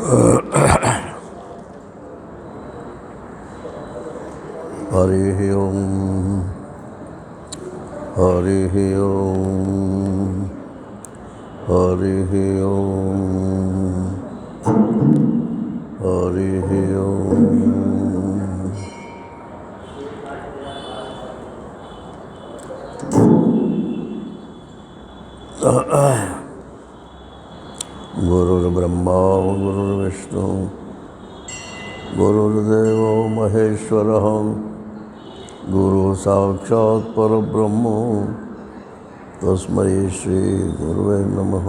हरिः ओम हरिः ओम हरिः ओम हरिः ओम। गुरुर्ब्रह्मा गुरुर्विष्णु गुरुर्देवो महेश्वरः गुरु साक्षात् परब्रह्म तस्मै श्री गुरुवे नमः।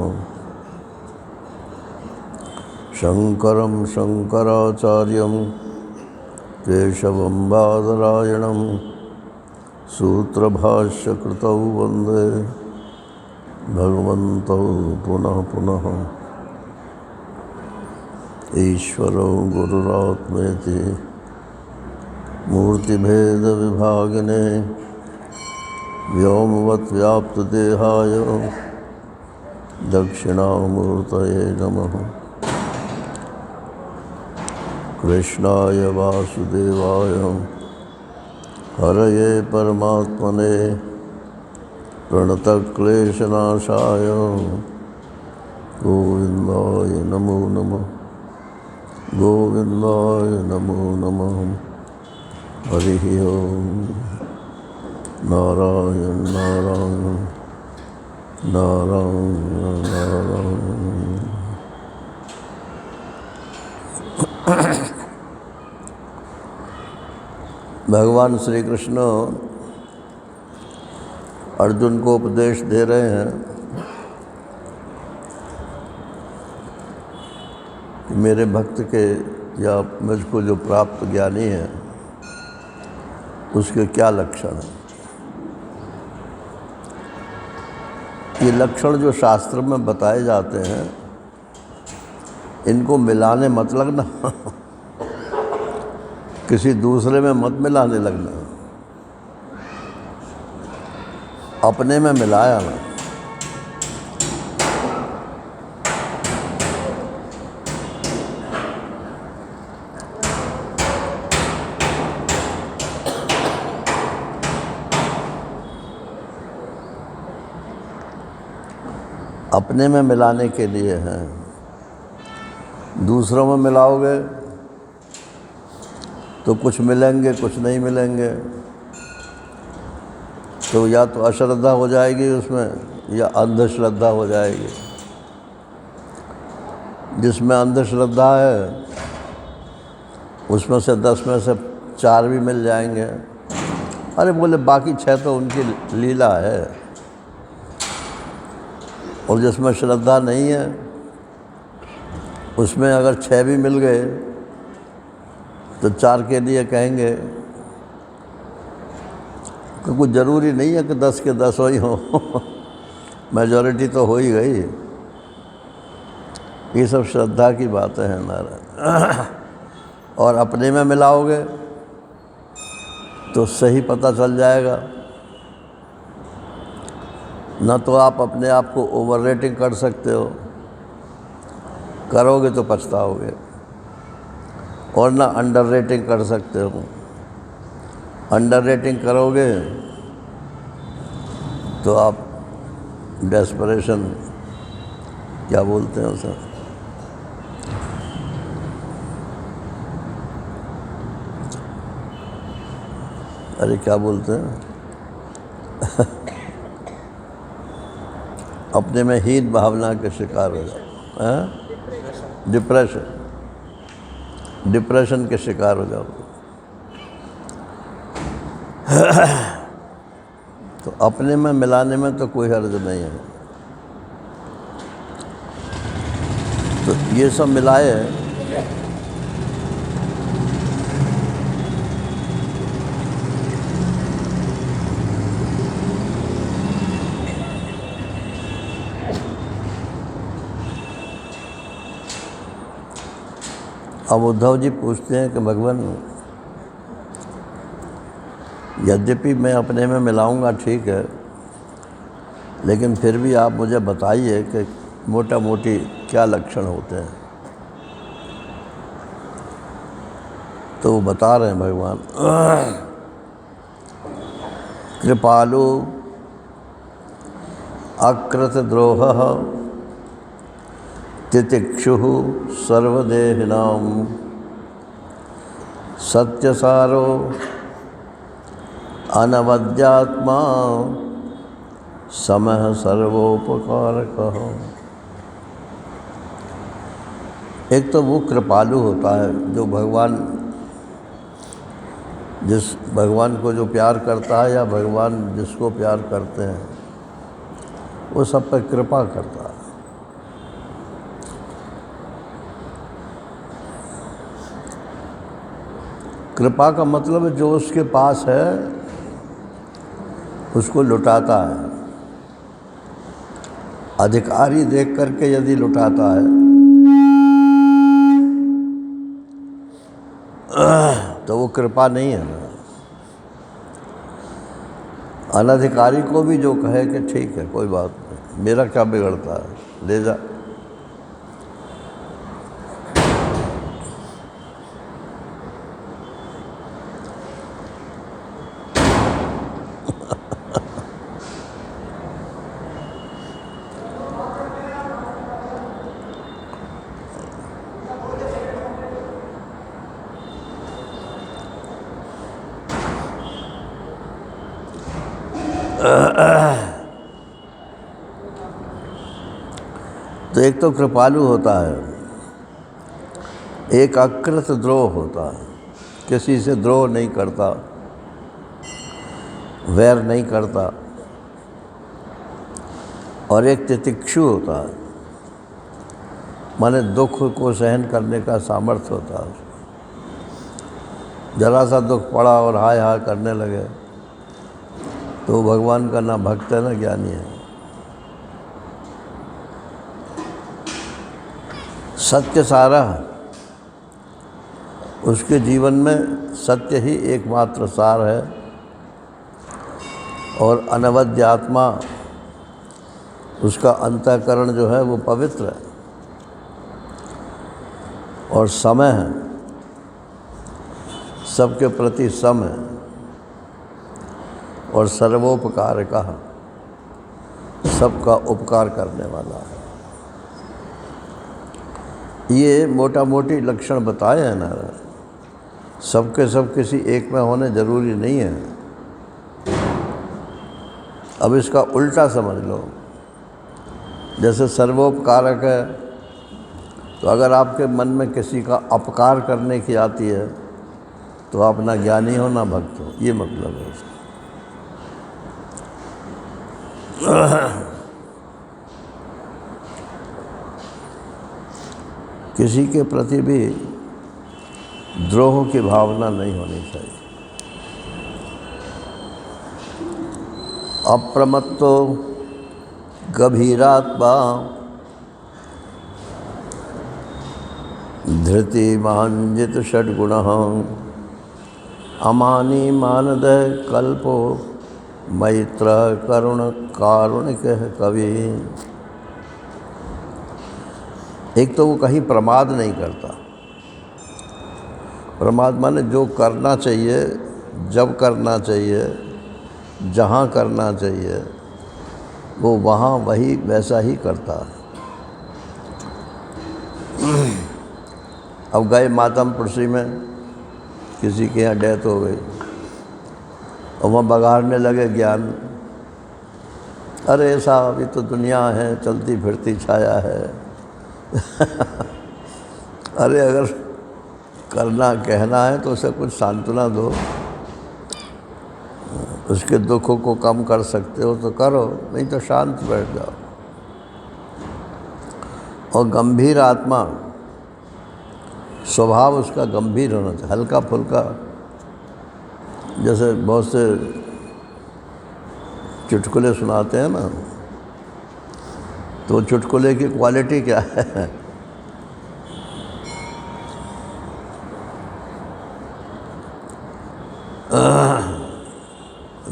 शंकरं शंकराचार्यं केशवं बादरायणं सूत्रभाष्यकृतौ वन्दे भगवन्तौ पुनः पुनः। ईश्वरो गुरुरात्मेति मूर्तिभेदविभागिने व्योमवद्व्याप्तदेहाय दक्षिणामूर्तये नमः। कृष्णाय वासुदेवाय हरये परमात्मने प्रणतक्लेशनाशाय गोविन्दाय नमो नमः। गोविन्दाय नमो नमः। हरिः ओम। नारायण नारायण नारायण नारायण। भगवान श्री कृष्ण अर्जुन को उपदेश दे रहे हैं कि मेरे भक्त के या मुझको जो प्राप्त ज्ञानी है उसके क्या लक्षण हैं। ये लक्षण जो शास्त्र में बताए जाते हैं इनको मिलाने मत लगना किसी दूसरे में मत मिलाने लगना, अपने में मिलाया ना। अपने में मिलाने के लिए हैं, दूसरों में मिलाओगे तो कुछ मिलेंगे कुछ नहीं मिलेंगे, तो या तो अश्रद्धा हो जाएगी उसमें या अंधश्रद्धा हो जाएगी। जिसमें अंधश्रद्धा है उसमें से 10 में से 4 भी मिल जाएंगे। अरे बोले बाकी 6 तो उनकी लीला है। और जिसमें श्रद्धा नहीं है उसमें अगर 6 भी मिल गए तो 4 के लिए कहेंगे कि कुछ ज़रूरी नहीं है कि 10 के 10 ही हो मेजॉरिटी तो हो ही गई। ये सब श्रद्धा की बातें हैं नारायण। और अपने में मिलाओगे तो सही पता चल जाएगा। न तो आप अपने आप को ओवर रेटिंग कर सकते हो, करोगे तो पछताओगे, और ना अंडर रेटिंग कर सकते हो। अंडर रेटिंग करोगे तो आप डेस्परेशन क्या बोलते हैं उसे, अरे क्या बोलते हैं अपने में हीन भावना के शिकार हो जाओ, डिप्रेशन के शिकार हो जाओ। तो अपने में मिलाने में तो कोई हर्ज नहीं है। तो ये सब मिलाए अब उद्धव जी पूछते हैं कि भगवान यद्यपि मैं अपने में मिलाऊंगा ठीक है, लेकिन फिर भी आप मुझे बताइए कि मोटा मोटी क्या लक्षण होते हैं। तो वो बता रहे हैं भगवान, कृपालु अकृतद्रोहः तितिक्षुः सर्वदेहिनां सत्यसारो अनवद्यात्मा समः सर्वोपकारकः। एक तो वो कृपालु होता है जो जिस भगवान को जो प्यार करता है या भगवान जिसको प्यार करते हैं वो सब पर कृपा करता है। कृपा का मतलब है जो उसके पास है उसको लुटाता है। अधिकारी देख करके यदि लुटाता है तो वो कृपा नहीं है ना। अनधिकारी को भी जो कहे कि ठीक है कोई बात नहीं, मेरा क्या बिगड़ता है, ले जा। तो एक तो कृपालु होता है, एक अकृत द्रोह होता है, किसी से द्रोह नहीं करता, वैर नहीं करता, और एक तितिक्षु होता है, माने दुख को सहन करने का सामर्थ्य होता है। जरा सा दुख पड़ा और हाय हाय करने लगे तो भगवान का ना भक्त है ना ज्ञानी है। सत्य सारा, उसके जीवन में सत्य ही एकमात्र सार है, और अनवद्य आत्मा, उसका अंतःकरण जो है वो पवित्र है, और समय है, सबके प्रति सम है, और सर्वोपकार का, सबका उपकार करने वाला है। ये मोटा मोटी लक्षण बताए हैं ना, सबके सब किसी एक में होने जरूरी नहीं है। अब इसका उल्टा समझ लो, जैसे सर्वोपकारक है, तो अगर आपके मन में किसी का अपकार करने की आती है तो आप ना ज्ञानी हो ना भक्त हो, ये मतलब है इसका। किसी के प्रति भी द्रोह की भावना नहीं होनी चाहिए। अप्रमत्तो गभीरात्मा धृतिमांजित षड्गुणः अमानी मानदः कल्पो मैत्र करुण कारुणिक कवि। एक तो वो कहीं प्रमाद नहीं करता। प्रमाद माने जो करना चाहिए, जब करना चाहिए, जहाँ करना चाहिए, वो वहाँ वही वैसा ही करता है। अब गए मातमपुरसी में, किसी के यहाँ डेथ हो गई और वहाँ बघाड़ने लगे ज्ञान। अरे साहब ये तो दुनिया है, चलती फिरती छाया है। अरे अगर करना कहना है तो उसे कुछ सांत्वना दो, उसके दुखों को कम कर सकते हो तो करो, नहीं तो शांत बैठ जाओ। और गंभीर आत्मा, स्वभाव उसका गंभीर होना चाहिए, हल्का फुल्का। जैसे बहुत से चुटकुले सुनाते हैं ना, तो चुटकुले की क्वालिटी क्या है?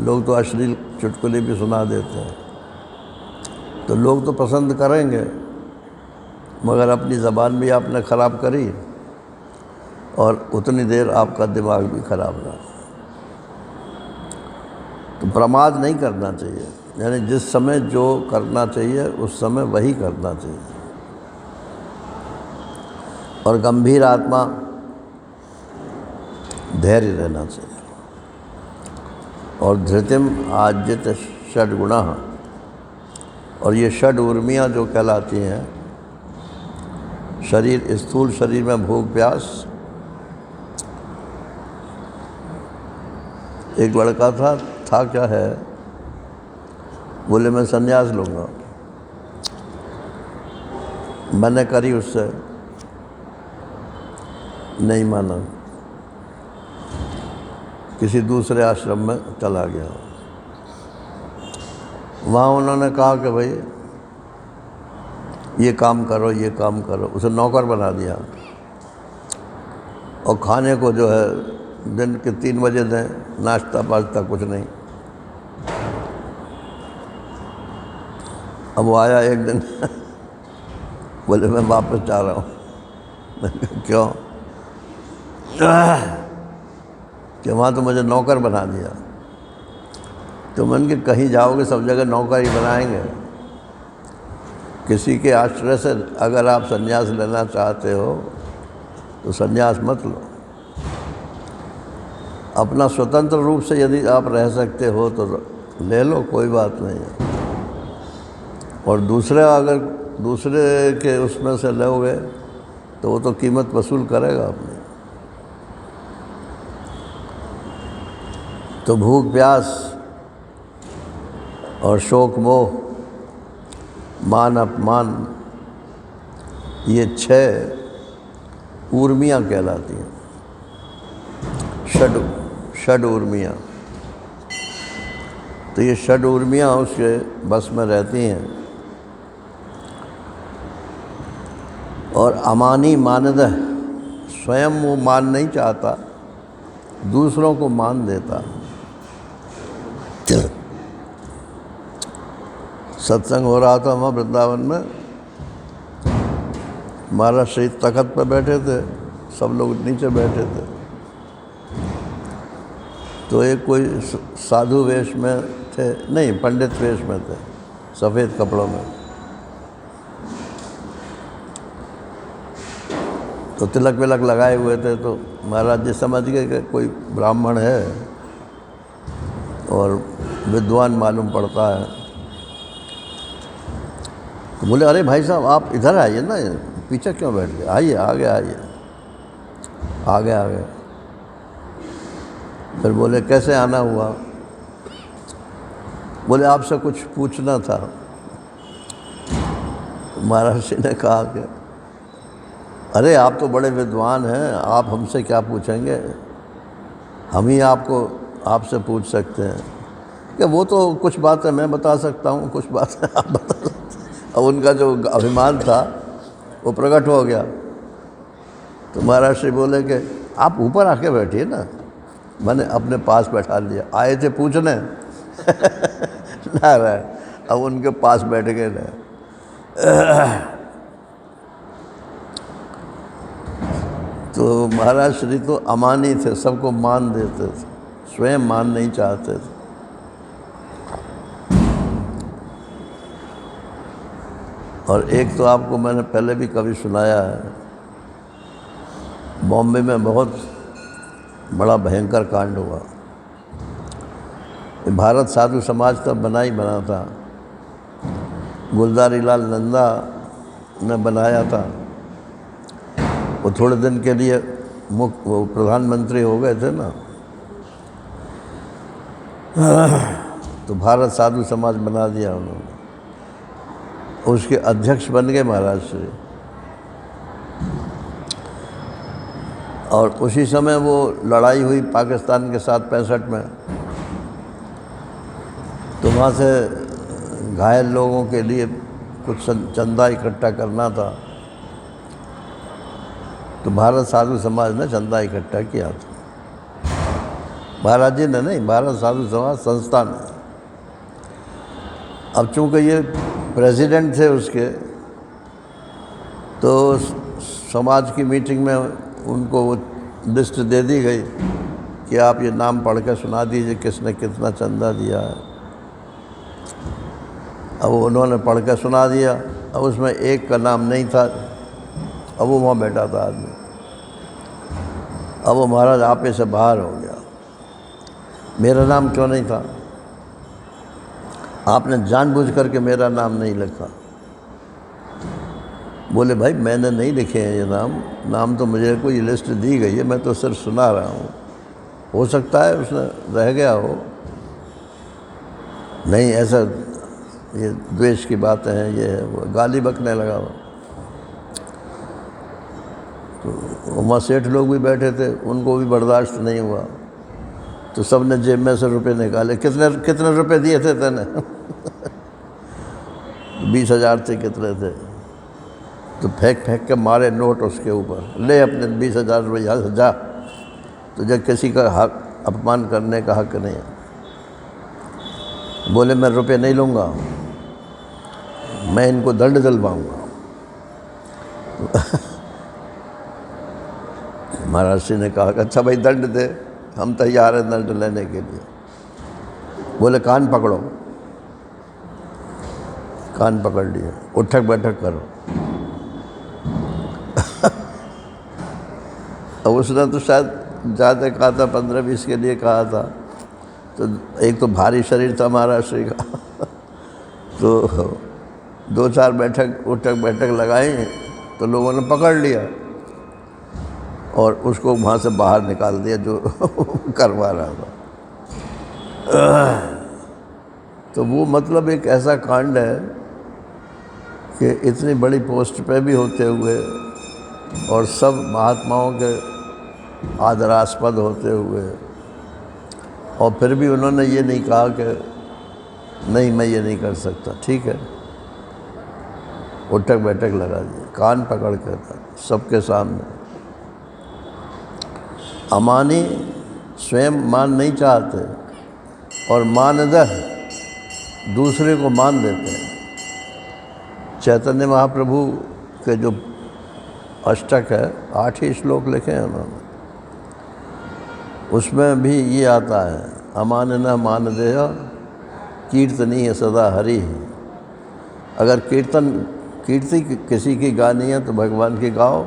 लोग तो अश्लील चुटकुले भी सुना देते हैं, तो लोग तो पसंद करेंगे, मगर अपनी ज़बान भी आपने ख़राब करी और उतनी देर आपका दिमाग भी खराब रहा। तो प्रमाद नहीं करना चाहिए, यानी जिस समय जो करना चाहिए उस समय वही करना चाहिए। और गंभीर आत्मा, धैर्य रहना चाहिए। और धृतिम आज्यत षड्गुणा, और ये षड उर्मियाँ जो कहलाती हैं, शरीर, स्थूल शरीर में भूख प्यास। एक लड़का था क्या है, बोले मैं संन्यास लूँगा। मैंने करी उससे, नहीं माना, किसी दूसरे आश्रम में चला गया। वहाँ उन्होंने कहा कि भाई ये काम करो, ये काम करो, उसे नौकर बना दिया। और खाने को जो है दिन के 3 बजे दें, नाश्ता वाश्ता कुछ नहीं। अब वो आया एक दिन बोले मैं वापस जा रहा हूँ। क्यों? कि वहाँ तो मुझे नौकर बना दिया। तो मन के कहीं जाओगे सब जगह नौकर ही बनाएंगे। किसी के आश्रय से अगर आप संन्यास लेना चाहते हो तो संन्यास मत लो। अपना स्वतंत्र रूप से यदि आप रह सकते हो तो ले लो, कोई बात नहीं है। और अगर दूसरे के उसमें से लोगे तो वो तो कीमत वसूल करेगा अपनी। तो भूख प्यास और शोक मोह, मान अपमान, ये 6 ऊर्मियाँ कहलाती हैं, षड ऊर्मियाँ। तो ये षड ऊर्मियाँ उसके बस में रहती हैं। और अमानी मानदह, स्वयं वो मान नहीं चाहता, दूसरों को मान देता। सत्संग हो रहा था वहाँ वृंदावन में, महाराज श्री तख्त पर बैठे थे, सब लोग नीचे बैठे थे। तो एक कोई साधु वेश में थे, नहीं पंडित वेश में थे, सफ़ेद कपड़ों में। तो तिलक विलक लगाए हुए थे। तो महाराज जी समझ गए कि कोई ब्राह्मण है और विद्वान मालूम पड़ता है। तो बोले अरे भाई साहब आप इधर आइए ना, पीछे क्यों बैठ गए, आइए आगे आइए, आगे आगे। फिर बोले कैसे आना हुआ? बोले आपसे कुछ पूछना था। महाराज जी ने कहा कि अरे आप तो बड़े विद्वान हैं, आप हमसे क्या पूछेंगे, हम ही आपसे पूछ सकते हैं। कि वो तो कुछ बातें मैं बता सकता हूँ, कुछ बातें आप बता सकते हैं। अब उनका जो अभिमान था वो प्रकट हो गया। तो महाराज श्री बोले कि आप ऊपर आके बैठिए ना। मैंने अपने पास बैठा लिया, आए थे पूछने ना रहे, अब उनके पास बैठ गए ना। तो महाराज श्री तो अमानी थे, सबको मान देते थे, स्वयं मान नहीं चाहते थे। और एक तो आपको मैंने पहले भी कभी सुनाया है, बॉम्बे में बहुत बड़ा भयंकर कांड हुआ। भारत साधु समाज तब बना ही बना था, गुलदारी लाल नंदा ने बनाया था। वो थोड़े दिन के लिए वो प्रधानमंत्री हो गए थे ना, तो भारत साधु समाज बना दिया उन्होंने। उसके अध्यक्ष बन गए महाराज श्री। और उसी समय वो लड़ाई हुई पाकिस्तान के साथ 65 में। तो वहाँ से घायल लोगों के लिए कुछ चंदा इकट्ठा करना था। तो भारत साधु समाज ने चंदा इकट्ठा किया था। महाराज जी ने नहीं, भारत साधु समाज संस्था ने। अब चूँकि ये प्रेसिडेंट थे उसके, तो समाज की मीटिंग में उनको वो लिस्ट दे दी गई कि आप ये नाम पढ़ कर सुना दीजिए किसने कितना चंदा दिया है। अब उन्होंने पढ़ कर सुना दिया। अब उसमें एक का नाम नहीं था। अब वो वहाँ बैठा था आदमी। अब वो महाराज आपे से बाहर हो गया, मेरा नाम क्यों नहीं था? आपने जानबूझ करके मेरा नाम नहीं लिखा। बोले भाई मैंने नहीं लिखे हैं ये नाम तो मुझे कोई लिस्ट दी गई है, मैं तो सिर्फ सुना रहा हूँ। हो सकता है उसने रह गया हो। नहीं, ऐसा ये द्वेष की बातें हैं, ये है वो, गाली बकने लगा वो। तो वहाँ सेठ लोग भी बैठे थे, उनको भी बर्दाश्त नहीं हुआ, तो सब ने जेब में से रुपए निकाले। कितने रुपए दिए थे तेने? 20,000 थे। कितने थे? तो फेंक के मारे नोट उसके ऊपर, ले अपने 20,000 रुपये यहाँ से जा, तुझे किसी का हक अपमान करने का हक नहीं है। बोले मैं रुपये नहीं लूँगा, मैं इनको दंड दिलवाऊँगा। महाराज जी ने कहा अच्छा भाई दंड दे, हम तैयार हैं दंड लेने के लिए। बोले कान पकड़ो। कान पकड़ लिए, उठक बैठक करो। अब उसने तो शायद ज़्यादा कहा था, 15-20 के लिए कहा था। तो एक तो भारी शरीर था महाराज श्री का। तो 2-4 उठक बैठक लगाई तो लोगों ने पकड़ लिया और उसको वहाँ से बाहर निकाल दिया जो करवा रहा था। तो वो मतलब एक ऐसा कांड है कि इतनी बड़ी पोस्ट पे भी होते हुए और सब महात्माओं के आदरास्पद होते हुए, और फिर भी उन्होंने ये नहीं कहा कि नहीं मैं ये नहीं कर सकता। ठीक है, उठक बैठक लगा दी, कान पकड़ कर सबके सामने। अमानी स्वयं मान नहीं चाहते और मानदह दूसरे को मान देते हैं। चैतन्य महाप्रभु के जो अष्टक है, 8 ही श्लोक लिखे हैं उन्होंने, उसमें भी ये आता है अमान न मानदेय कीर्तनीय सदा हरि। अगर कीर्ति किसी की गानी है तो भगवान की गाओ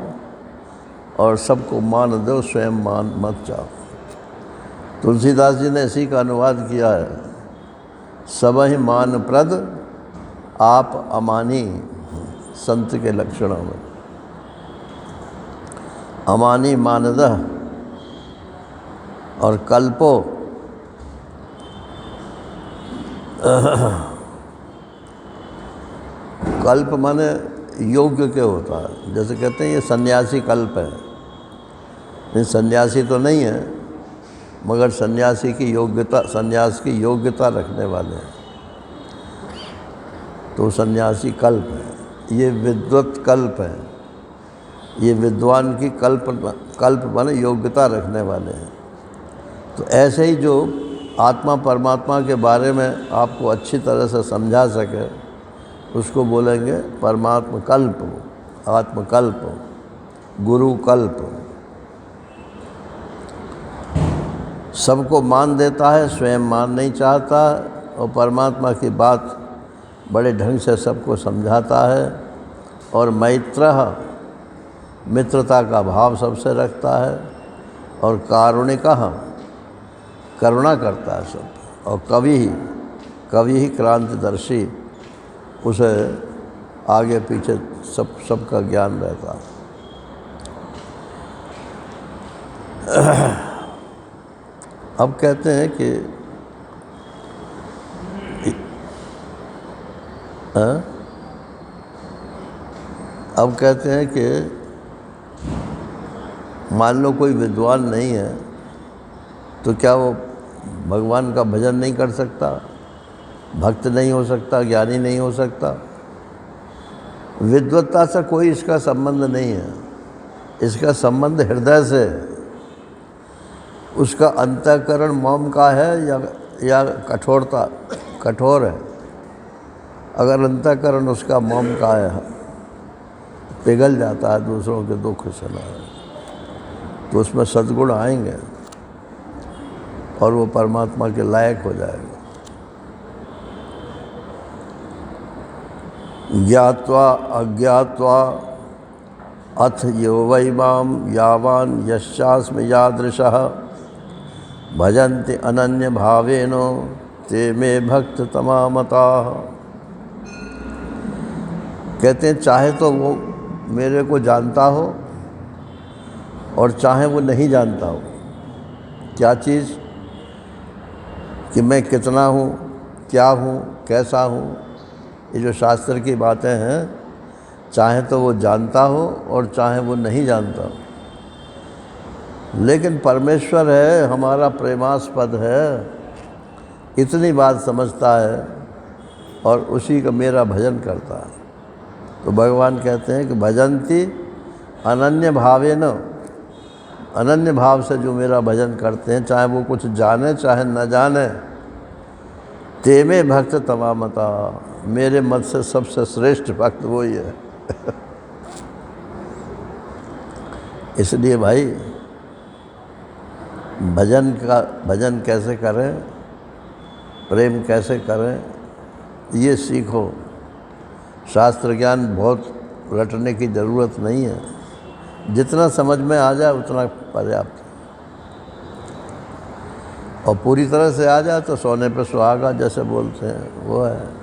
और सबको मान दो, स्वयं मान मत जाओ। तुलसीदास जी ने इसी का अनुवाद किया है, सबहि मान प्रद आप अमानी, संत के लक्षणों में। अमानी मानदह और कल्पो कल्प माने योग्य के होता है। जैसे कहते हैं ये सन्यासी कल्प है, नहीं सन्यासी तो नहीं है मगर सन्यासी की योग्यता, सन्यास की योग्यता रखने वाले हैं, तो सन्यासी कल्प है। ये विद्वत कल्प है, ये विद्वान की कल्प माने योग्यता रखने वाले हैं। तो ऐसे ही जो आत्मा परमात्मा के बारे में आपको अच्छी तरह से समझा सके उसको बोलेंगे परमात्मा कल्प, आत्मकल्प, गुरु कल्प। सबको मान देता है, स्वयं मान नहीं चाहता, और परमात्मा की बात बड़े ढंग से सबको समझाता है। और मैत्रः, मित्रता का भाव सबसे रखता है। और कारुणिकः, करुणा करता है सब। और कवि ही क्रांतिदर्शी, उसे आगे पीछे सबका ज्ञान रहता है। अब कहते हैं कि अब कहते हैं कि मान लो कोई विद्वान नहीं है तो क्या वो भगवान का भजन नहीं कर सकता, भक्त नहीं हो सकता, ज्ञानी नहीं हो सकता? विद्वत्ता से कोई इसका संबंध नहीं है, इसका संबंध हृदय से। उसका अंतःकरण मौन का है या कठोर है। अगर अंतःकरण उसका मौन का है, पिघल जाता है दूसरों के दुख सुना है। तो उसमें सद्गुण आएंगे और वो परमात्मा के लायक हो जाएगा। ज्ञात्वा अज्ञात्वा अथ यो वै मां यावान् यश्चास्मि यादृशः भजन्ति अनन्य भावेन ते मे भक्त तमामताः। कहते हैं चाहे तो वो मेरे को जानता हो और चाहे वो नहीं जानता हो। क्या चीज़? कि मैं कितना हूँ, क्या हूँ, कैसा हूँ। ये जो शास्त्र की बातें हैं, चाहे तो वो जानता हो और चाहे वो नहीं जानता हो, लेकिन परमेश्वर है, हमारा प्रेमास्पद है, इतनी बात समझता है और उसी का मेरा भजन करता है। तो भगवान कहते हैं कि भजन्ति अनन्य भावेन, अनन्य भाव से जो मेरा भजन करते हैं, चाहे वो कुछ जाने चाहे न जाने, ते में भक्त तमामता, मेरे मत से सबसे श्रेष्ठ भक्त वही है। इसलिए भाई भजन कैसे करें, प्रेम कैसे करें, ये सीखो। शास्त्र ज्ञान बहुत रटने की ज़रूरत नहीं है, जितना समझ में आ जाए उतना पर्याप्त है। और पूरी तरह से आ जाए तो सोने पे सुहागा जैसे बोलते हैं, वो है।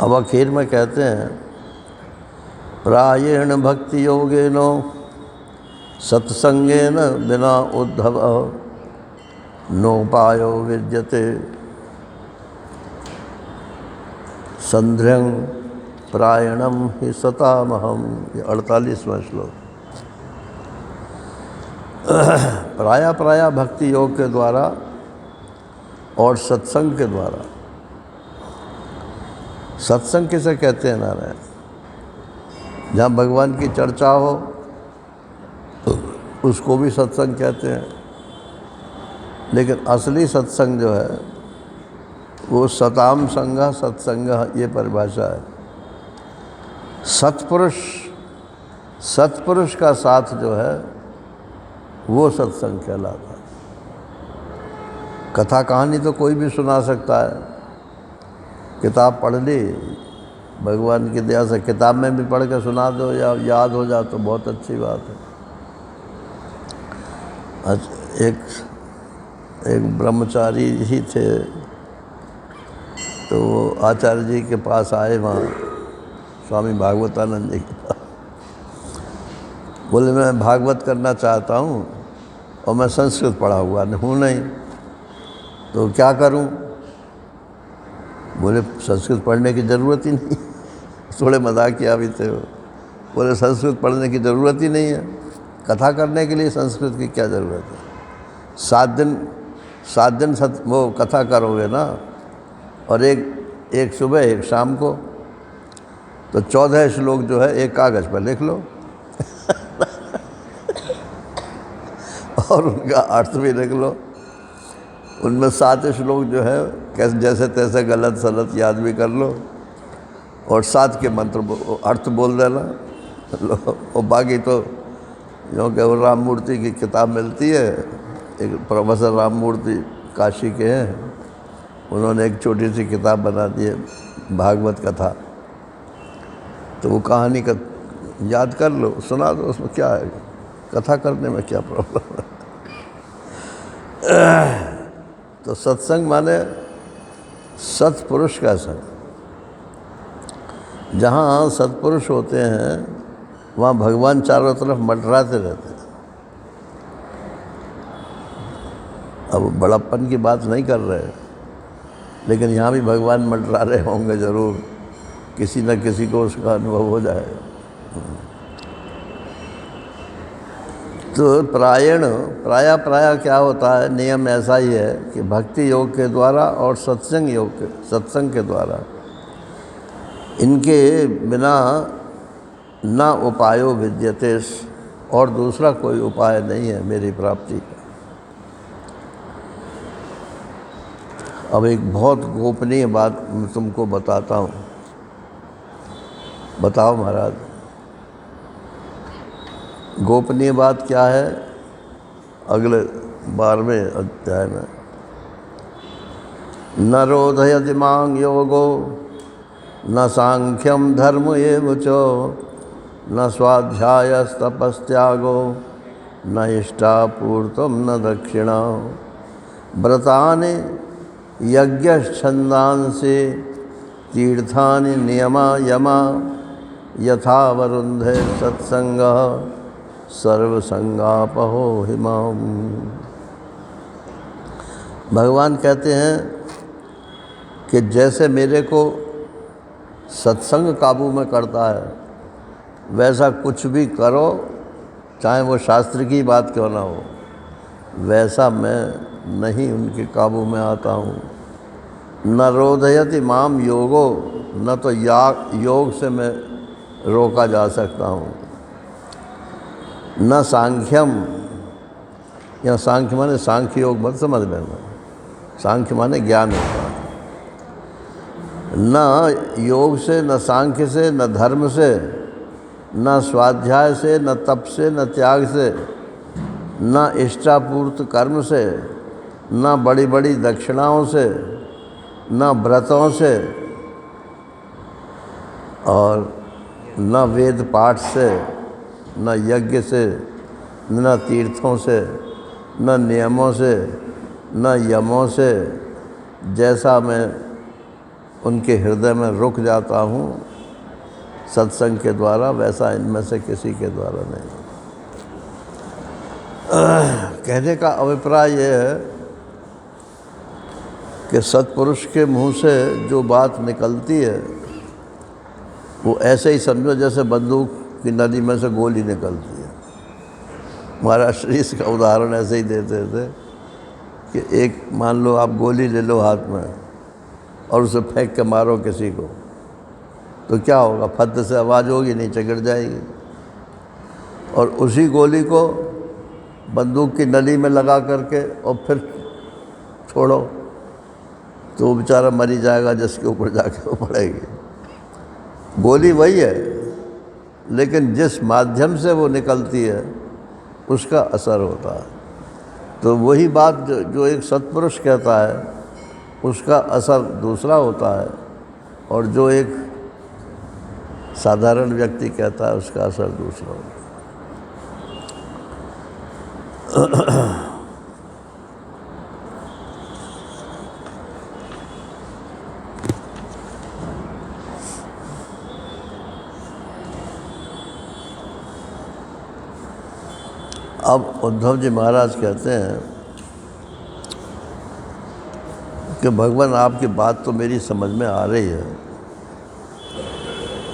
अब आखिर में कहते हैं प्रायेण भक्ति योगेन सत्संगेन बिना उद्धव नोपायो विद्यते संध्र्यं प्रायणम ही सतामहम। ये 48वां श्लोक। प्राया भक्ति योग के द्वारा और सत्संग के द्वारा। सत्संग किसे कहते हैं नारायण? जहाँ भगवान की चर्चा हो उसको भी सत्संग कहते हैं, लेकिन असली सत्संग जो है वो सताम संग सत्संग, ये परिभाषा है। सत्पुरुष का साथ जो है वो सत्संग कहलाता है। कथा कहानी तो कोई भी सुना सकता है, किताब पढ़ ली, भगवान की दया से किताब में भी पढ़ के सुना दो या याद हो जाए तो बहुत अच्छी बात है। एक ब्रह्मचारी ही थे, तो वो आचार्य जी के पास आए, वहाँ स्वामी भागवतानंद जी के पास। बोले मैं भागवत करना चाहता हूँ और मैं संस्कृत पढ़ा हुआ हूँ नहीं, तो क्या करूँ? बोले संस्कृत पढ़ने की ज़रूरत ही नहीं। थोड़े मजाकिया भी थे वो। बोले संस्कृत पढ़ने की ज़रूरत ही नहीं है, कथा करने के लिए संस्कृत की क्या ज़रूरत है? 7 दिन वो कथा करोगे ना, और एक सुबह एक शाम को, तो 14 श्लोक जो है एक कागज़ पर लिख लो और उनका अर्थ भी लिख लो। उनमें 7 श्लोक जो है कैसे जैसे तैसे गलत सलत याद भी कर लो, और 7 के मंत्र अर्थ बोल देना। और बाकी तो क्योंकि वो राम मूर्ति की किताब मिलती है, एक प्रोफेसर राम मूर्ति काशी के हैं, उन्होंने एक छोटी सी किताब बना दी है भागवत कथा, तो वो कहानी का याद कर लो, सुना दो, उसमें क्या है, कथा करने में क्या प्रॉब्लम है। तो सत्संग माने सत्पुरुष का संग। जहाँ सत्पुरुष होते हैं वहाँ भगवान चारों तरफ मंडराते रहते हैं। अब बड़प्पन की बात नहीं कर रहे, लेकिन यहाँ भी भगवान मंडरा रहे होंगे ज़रूर, किसी न किसी को उसका अनुभव हो जाएगा। तो प्राय क्या होता है, नियम ऐसा ही है कि भक्ति योग के द्वारा और सत्संग के द्वारा, इनके बिना ना उपायो विद्यते, और दूसरा कोई उपाय नहीं है मेरी प्राप्ति का। अब एक बहुत गोपनीय बात मैं तुमको बताता हूँ। बताओ महाराज, गोपनीय बात क्या है? अगले 12वें अध्याय में, न रोधयति मां योगो न सांख्यम धर्म एव च न स्वाध्यायस्तपस्त्यागो न इष्टापूर्तम न दक्षिणा व्रतानि यज्ञच्छन्दांसि तीर्थानि नियमा यमा यथा वरुन्धे सत्संगः सर्वसंगापहो हिमाम। भगवान कहते हैं कि जैसे मेरे को सत्संग काबू में करता है, वैसा कुछ भी करो, चाहे वो शास्त्र की बात क्यों ना हो, वैसा मैं नहीं उनके काबू में आता हूँ। न रोधयति माम योगो, न तो योग से मैं रोका जा सकता हूँ। न सांख्यम, या सांख्य माने सांख्य योग मत समझ लेना, सांख्य माने ज्ञान होता है। न योग से, न सांख्य से, न धर्म से, न स्वाध्याय से, न तप से, न त्याग से, न इष्टापूर्त कर्म से, न बड़ी बड़ी दक्षिणाओं से, न व्रतों से, और न वेद पाठ से, न यज्ञ से, न तीर्थों से, न नियमों से, न यमों से, जैसा मैं उनके हृदय में रुक जाता हूँ सत्संग के द्वारा, वैसा इनमें से किसी के द्वारा नहीं। कहने का अभिप्राय ये है कि सत्पुरुष के मुंह से जो बात निकलती है वो ऐसे ही समझो जैसे बंदूक की नली में से गोली निकलती है। महाराज श्री इसका उदाहरण ऐसे ही देते थे कि एक मान लो आप गोली ले लो हाथ में और उसे फेंक के मारो किसी को, तो क्या होगा? फट से आवाज़ होगी, नीचे गिर जाएगी। और उसी गोली को बंदूक की नली में लगा करके और फिर छोड़ो तो वो बेचारा मरी जाएगा, जिसके ऊपर जाके वो पड़ेगी। गोली वही है, लेकिन जिस माध्यम से वो निकलती है उसका असर होता है। तो वही बात जो एक सत्पुरुष कहता है उसका असर दूसरा होता है, और जो एक साधारण व्यक्ति कहता है उसका असर दूसरा होता है। अब उद्धव जी महाराज कहते हैं कि भगवान आपकी बात तो मेरी समझ में आ रही है,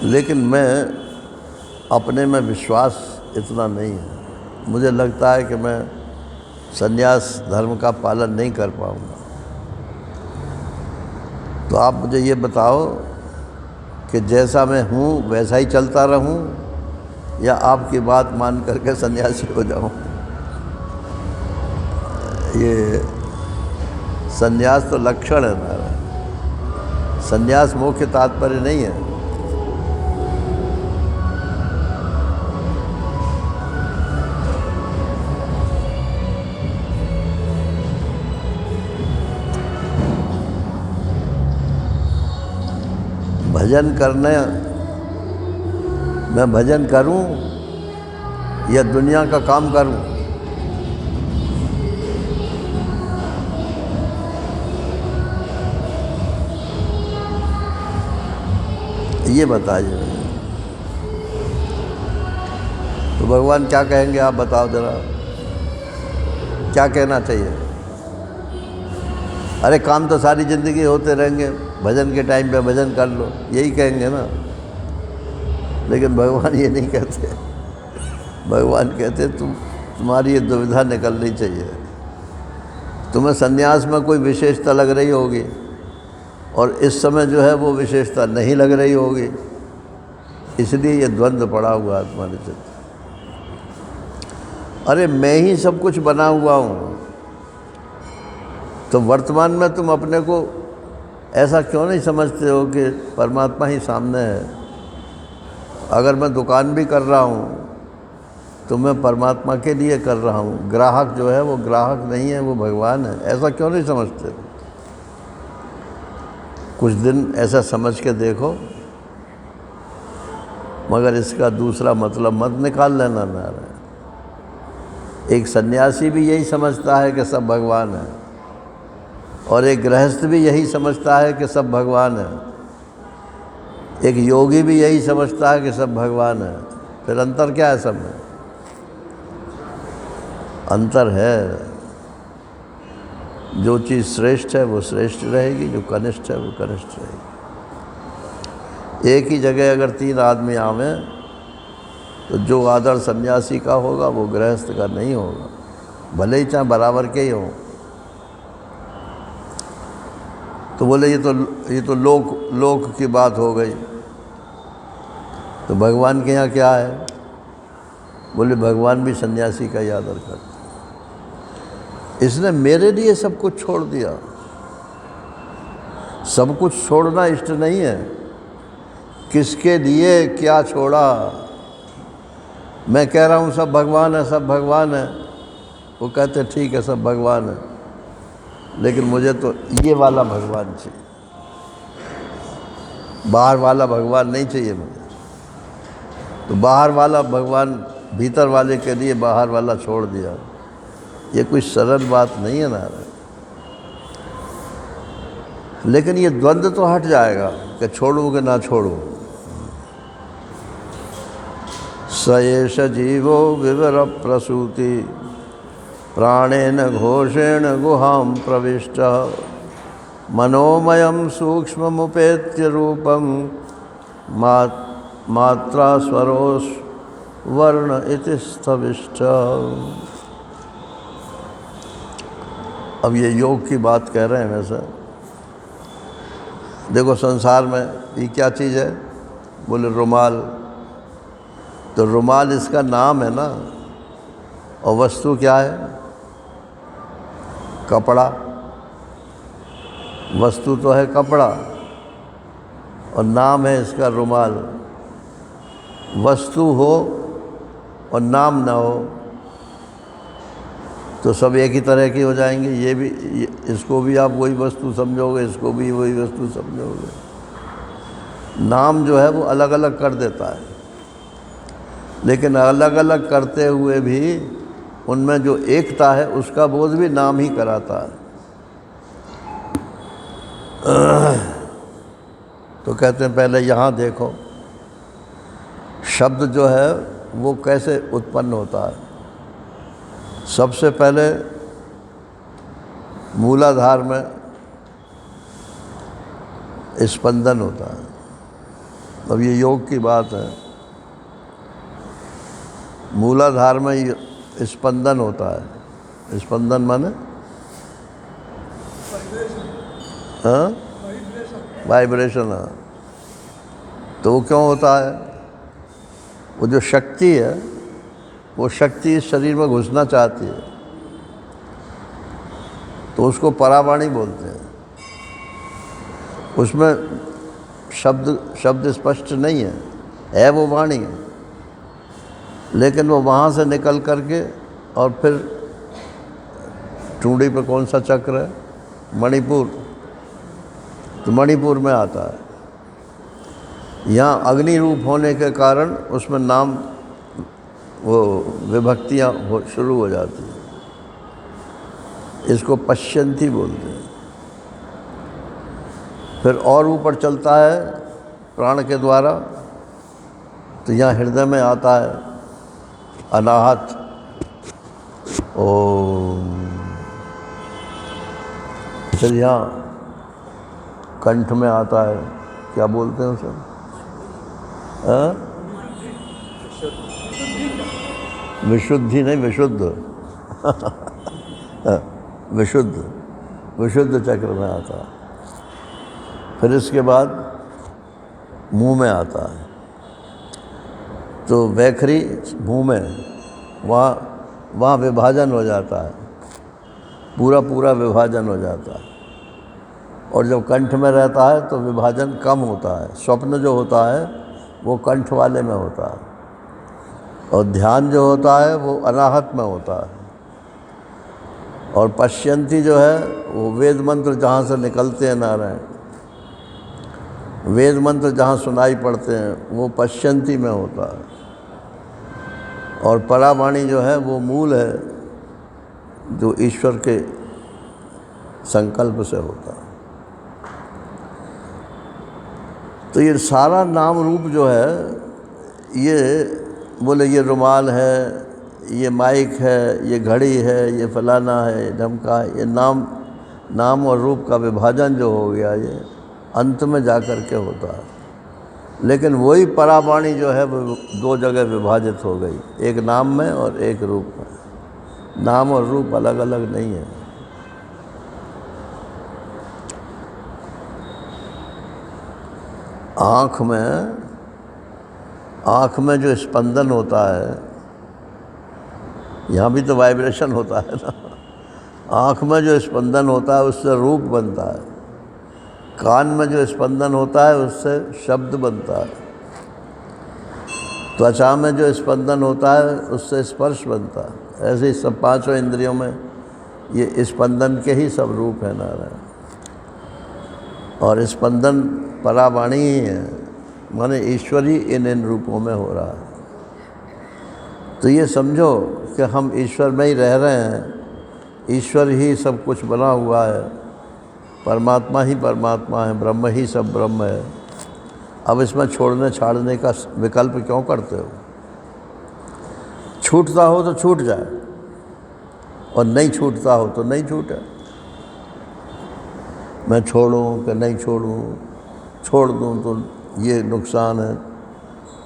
लेकिन मैं अपने में विश्वास इतना नहीं है। मुझे लगता है कि मैं संन्यास धर्म का पालन नहीं कर पाऊँगा। तो आप मुझे ये बताओ कि जैसा मैं हूँ वैसा ही चलता रहूँ या आपकी बात मान करके सन्यासी हो जाऊँ। ये सन्यास तो लक्षण है मेरा, सन्यास मुख्य तात्पर्य नहीं है। भजन करने, मैं भजन करूं या दुनिया का काम करूं? ये बताइए। तो भगवान क्या कहेंगे आप बताओ जरा, क्या कहना चाहिए? अरे काम तो सारी ज़िंदगी होते रहेंगे, भजन के टाइम पे भजन कर लो, यही कहेंगे ना। लेकिन भगवान ये नहीं कहते। भगवान कहते तुम्हारी ये दुविधा निकलनी चाहिए। तुम्हें सन्यास में कोई विशेषता लग रही होगी और इस समय जो है वो विशेषता नहीं लग रही होगी, इसलिए ये द्वंद्व पड़ा हुआ है तुम्हारे चित्त। अरे मैं ही सब कुछ बना हुआ हूँ, तो वर्तमान में तुम अपने को ऐसा क्यों नहीं समझते हो कि परमात्मा ही सामने है? अगर मैं दुकान भी कर रहा हूँ तो मैं परमात्मा के लिए कर रहा हूँ, ग्राहक जो है वो ग्राहक नहीं है, वो भगवान है। ऐसा क्यों नहीं समझते? कुछ दिन ऐसा समझ के देखो, मगर इसका दूसरा मतलब मत निकाल लेना नारायण। एक सन्यासी भी यही समझता है कि सब भगवान है, और एक गृहस्थ भी यही समझता है कि सब भगवान है, एक योगी भी यही समझता है कि सब भगवान है। फिर अंतर क्या है सब में? अंतर है, जो चीज़ श्रेष्ठ है वो श्रेष्ठ रहेगी, जो कनिष्ठ है वो कनिष्ठ रहेगी। एक ही जगह अगर 3 आदमी आवे तो जो आदर सन्यासी का होगा वो गृहस्थ का नहीं होगा, भले ही चाहे बराबर के ही हों। तो बोले ये तो लोक की बात हो गई, तो भगवान के यहाँ क्या है? बोले भगवान भी सन्यासी का ही आदर करते। इसने मेरे लिए सब कुछ छोड़ दिया। सब कुछ छोड़ना इष्ट नहीं है, किसके लिए क्या छोड़ा? मैं कह रहा हूँ सब भगवान है, सब भगवान है, वो कहते ठीक है सब भगवान है, लेकिन मुझे तो ये वाला भगवान चाहिए, बाहर वाला भगवान नहीं चाहिए मुझे। तो बाहर वाला भगवान भीतर वाले के लिए बाहर वाला छोड़ दिया। ये कोई सरल बात नहीं है नारायण। लेकिन ये द्वंद्व तो हट जाएगा कि छोड़ू कि ना छोड़ू। स एष जीवो विवर प्रसूति प्राणेन घोषेण गुहां प्रविष्ट मनोमयं सूक्ष्ममुपेत्य रूपं मात्रा स्वरोस् वर्ण इति स्थविष्ट। अब ये योग की बात कह रहे हैं। वैसे देखो संसार में ये क्या चीज़ है? बोले रुमाल। तो रुमाल इसका नाम है ना, और वस्तु क्या है? कपड़ा। वस्तु तो है कपड़ा और नाम है इसका रुमाल। वस्तु हो और नाम ना हो तो सब एक ही तरह की हो जाएंगे। इसको भी आप वही वस्तु समझोगे, इसको भी वही वस्तु समझोगे। नाम जो है वो अलग अलग कर देता है, लेकिन अलग अलग करते हुए भी उनमें जो एकता है उसका बोध भी नाम ही कराता है। तो कहते हैं पहले यहाँ देखो शब्द जो है वो कैसे उत्पन्न होता है। सबसे पहले मूलाधार में स्पंदन होता है। अब ये योग की बात है। मूलाधार में स्पंदन होता है। स्पंदन माने हाँ, वाइब्रेशन। हाँ, तो वो क्यों होता है? वो जो शक्ति है वो शक्ति इस शरीर में घुसना चाहती है, तो उसको परावाणी बोलते हैं। उसमें शब्द स्पष्ट नहीं है वो वाणी है, लेकिन वो वहाँ से निकल करके और फिर चूड़ी पे कौन सा चक्र है? मणिपुर। तो मणिपुर में आता है। यहाँ अग्नि रूप होने के कारण उसमें नाम वो विभक्तियाँ शुरू हो जाती हैं। इसको पश्यंती बोलते हैं। फिर और ऊपर चलता है प्राण के द्वारा, तो यहाँ हृदय में आता है अनाहत। ओम। फिर यहाँ कंठ में आता है, क्या बोलते हैं उसे? विशुद्धि नहीं, विशुद्ध। विशुद्ध चक्र में आता है। फिर इसके बाद मुंह में आता है। तो वैखरी मुंह में, वहाँ विभाजन हो जाता है। पूरा पूरा विभाजन हो जाता है। और जब कंठ में रहता है तो विभाजन कम होता है। स्वप्न जो होता है वो कंठ वाले में होता है, और ध्यान जो होता है वो अनाहत में होता है। और पश्यंती जो है वो वेद मंत्र जहाँ से निकलते हैं नारायण, वेद मंत्र जहाँ सुनाई पड़ते हैं वो पश्यंती में होता है। और परावाणी जो है वो मूल है, जो ईश्वर के संकल्प से होता है। तो ये सारा नाम रूप जो है, ये बोले ये रुमाल है, ये माइक है, ये घड़ी है, ये फलाना है, ये ढमका है, ये नाम और रूप का विभाजन जो हो गया, ये अंत में जा कर के होता है। लेकिन वही परावाणी जो है वो दो जगह विभाजित हो गई, एक नाम में और एक रूप में। नाम और रूप अलग अलग नहीं है। आँख में जो स्पंदन होता है, यहाँ भी तो वाइब्रेशन होता है ना। आँख में जो स्पंदन होता है उससे रूप बनता है, कान में जो स्पंदन होता है उससे शब्द बनता है, त्वचा में जो स्पंदन होता है उससे स्पर्श बनता है। ऐसे ही सब पांचों इंद्रियों में ये स्पंदन के ही सब रूप है नारायण। और स्पंदन परावाणी ही है, माने ईश्वरी इन रूपों में हो रहा है। तो ये समझो कि हम ईश्वर में ही रह रहे हैं, ईश्वर ही सब कुछ बना हुआ है, परमात्मा ही परमात्मा है, ब्रह्म ही सब ब्रह्म है। अब इसमें छोड़ने छाड़ने का विकल्प क्यों करते हो? छूटता हो तो छूट जाए, और नहीं छूटता हो तो नहीं छूटे। मैं छोड़ूं कि नहीं छोड़ूं, छोड़ दूं तो ये नुकसान है,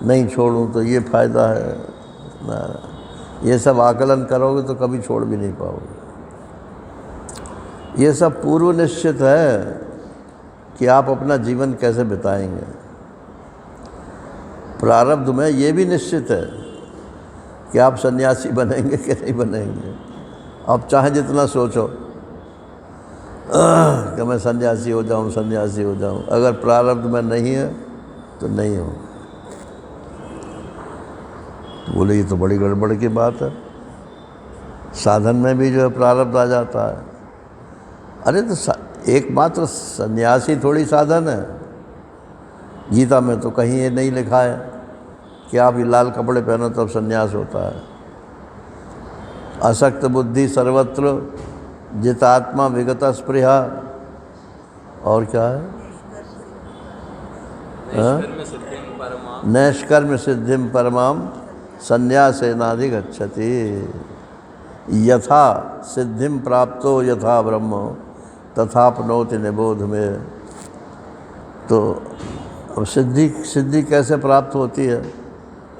नहीं छोड़ूं तो ये फ़ायदा है ना। ये सब आकलन करोगे तो कभी छोड़ भी नहीं पाओगे। ये सब पूर्व निश्चित है कि आप अपना जीवन कैसे बिताएंगे। प्रारब्ध में ये भी निश्चित है कि आप सन्यासी बनेंगे कि नहीं बनेंगे। आप चाहे जितना सोचो कि मैं सन्यासी हो जाऊं, सन्यासी हो जाऊं, अगर प्रारब्ध में नहीं है तो नहीं हो। तो बोले ये तो बड़ी गड़बड़ की बात है, साधन में भी जो है प्रारब्ध आ जाता है। अरे तो एकमात्र सन्यासी थोड़ी साधन है। गीता में तो कहीं ये नहीं लिखा है कि आप ये लाल कपड़े पहनो तब सन्यास होता है। असक्त बुद्धि सर्वत्र जितात्मा विगत स्पृहा, और क्या है, नैष्कर्म सिद्धिम परमाम संन्यासेनाधिगच्छति। यथा सिद्धिम प्राप्तो यथा ब्रह्म तथापनोति निबोध में। तो अब सिद्धि कैसे प्राप्त होती है?